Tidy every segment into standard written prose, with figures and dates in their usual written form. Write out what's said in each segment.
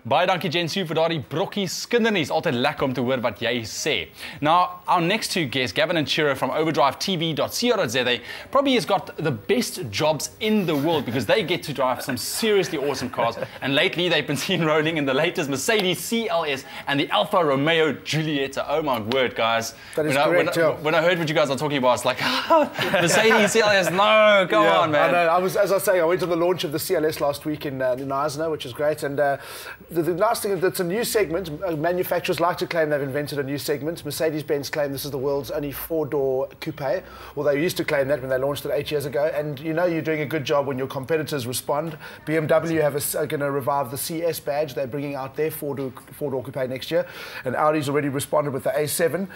Baie dankie Jensu vir daardie brokkie skindernies. Altyd lekker om te hoor wat jy sê. Now, our next two guests, Gavin and Ciro from overdrivetv.co.za, probably has got the best jobs in the world because they get to drive some seriously awesome cars. And lately they've been seen rolling in the latest Mercedes CLS and the Alfa Romeo Guilietta. Oh my word, guys. That is correct, when I heard what you guys are talking about, it's like, Mercedes CLS, no, go on, man. I know. As I say, I went to the launch of the CLS last week in Eisner, which is great. And the last thing is it's a new segment. Manufacturers like to claim they've invented a new segment. Mercedes Benz claim this is the world's only four-door coupe. Well, they used to claim that when they launched it 8 years ago. And you know you're doing a good job when your competitors respond. BMW are going to revive the CS badge. They're bringing out their four-door coupe next year. And Audi's already responded with the A7.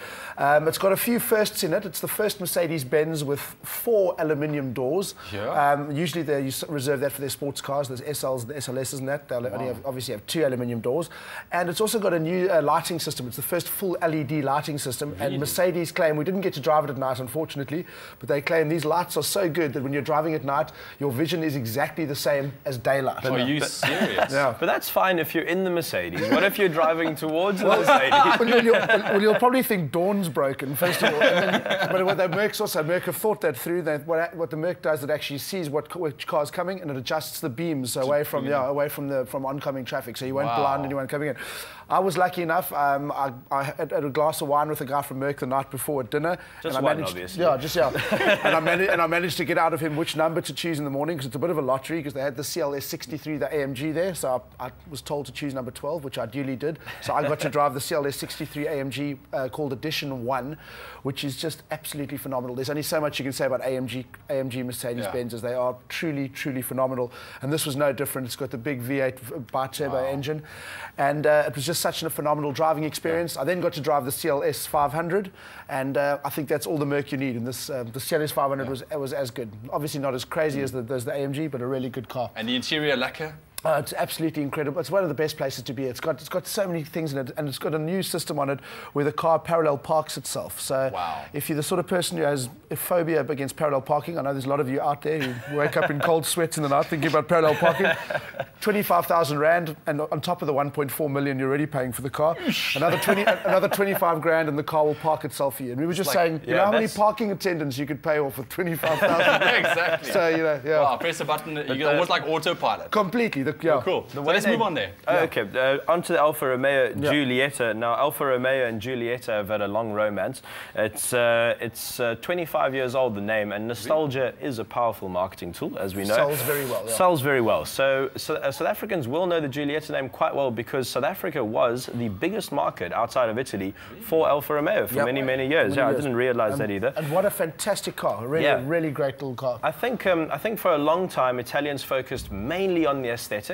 It's got a few firsts in it. It's the first Mercedes-Benz with 4 aluminium doors. Yeah. Usually they reserve that for their sports cars. There's SLs and SLSs and that. They'll only obviously have 2 aluminium doors. And it's also got a new lighting system. It's the first full LED lighting system. Really? And Mercedes claim, we didn't get to drive it at night, unfortunately, but they claim these lights are so good that when you're driving at night, your vision is exactly the same as daylight. Are you serious? Yeah. But that's fine if you're in the Mercedes. What if you're driving towards the Mercedes? Well, you'll probably think dawn's broken, first of all. But what the Merc have thought that through. What the Merc does, it actually sees which car's coming and it adjusts the beams away from oncoming traffic, so you won't blind anyone coming in. I was lucky enough. I had a glass of wine with a guy from Merc the night before at dinner. Just one, obviously. and I managed to get out of him which number to choose in the morning because it's a bit of a lottery because they had the CLS 63, the AMG there. So I was told to choose number 12, which I duly did. So I got to drive the CLS 63 AMG called Edition 1, which is just absolutely phenomenal. There's only so much you can say about AMG Mercedes-Benz, as they are truly, truly phenomenal. And this was no different. It's got the big V8 bi-turbo engine. And it was just such a phenomenal driving experience. I then got to drive the CLS 500, and I think that's all the Merc you need. And this, the CLS 500 was as good. Obviously not as crazy as the AMG, but a really good car. And the interior lacquer? It's absolutely incredible. It's one of the best places to be. It's got so many things in it, and it's got a new system on it where the car parallel parks itself. So if you're the sort of person who has a phobia against parallel parking, I know there's a lot of you out there who wake up in cold sweats in the night thinking about parallel parking. 25,000 Rand, and on top of the 1.4 million you're already paying for the car, another 25 grand, and the car will park itself for you. And we were just saying, you know how many parking attendants you could pay off with 25,000? Exactly. So wow, press a button, you're almost like autopilot. Completely. Cool. So let's move on there. Okay, onto the Alfa Romeo Guilietta. Now, Alfa Romeo and Guilietta have had a long romance. It's 25 years old, the name, and nostalgia is a powerful marketing tool, as we know. Sells very well. Yeah. Sells very well. So South Africans will know the Guilietta name quite well because South Africa was the biggest market outside of Italy for Alfa Romeo for many, many years. I didn't realize that either. And what a fantastic car. Really great little car. I think for a long time, Italians focused mainly on the aesthetics.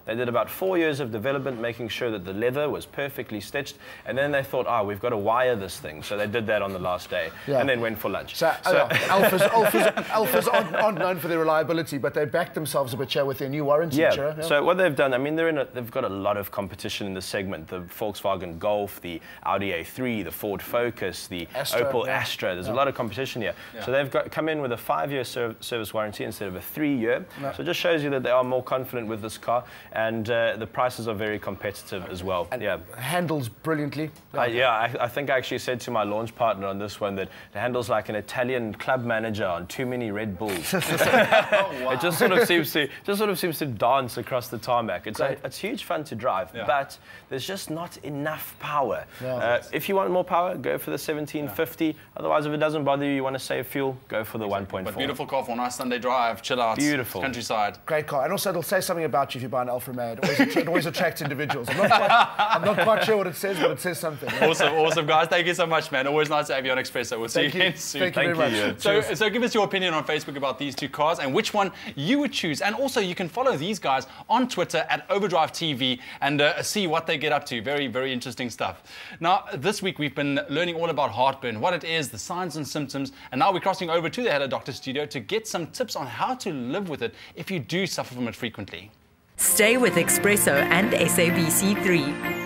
They did about 4 years of development, making sure that the leather was perfectly stitched, and then they thought, we've got to wire this thing. So they did that on the last day, and then went for lunch. So Alphas aren't known for their reliability, but they backed themselves a bit with their new warranty. So what they've done, I mean, they've got a lot of competition in the segment. The Volkswagen Golf, the Audi A3, the Ford Focus, the Opel Astra. There's a lot of competition here. So they've come in with a 5-year service warranty instead of a 3-year. So it just shows you that they are more confident with this car, and the prices are very competitive as well. And handles brilliantly. I think I actually said to my launch partner on this one that it handles like an Italian club manager on too many Red Bulls. It just sort of seems to dance across the tarmac. It's huge fun to drive, but there's just not enough power. If you want more power, go for the 1750. Otherwise, if it doesn't bother you, you want to save fuel, go for the 1.4. But beautiful car for a nice Sunday drive, chill out, countryside. Great car, and also it'll say something about you if you buy an Alfa Romeo. It always attracts individuals. I'm not quite sure what it says, but it says something. Awesome, guys. Thank you so much, man. Always nice to have you on eXpresso. We'll see you again soon. Thank you very much. So give us your opinion on Facebook about these two cars and which one you would choose. And also, you can follow these guys on Twitter at OverdriveTV and see what they get up to. Very, very interesting stuff. Now, this week we've been learning all about heartburn, what it is, the signs and symptoms, and now we're crossing over to the Hello Doctor studio to get some tips on how to live with it if you do suffer from it frequently. Stay with eXpresso and SABC3.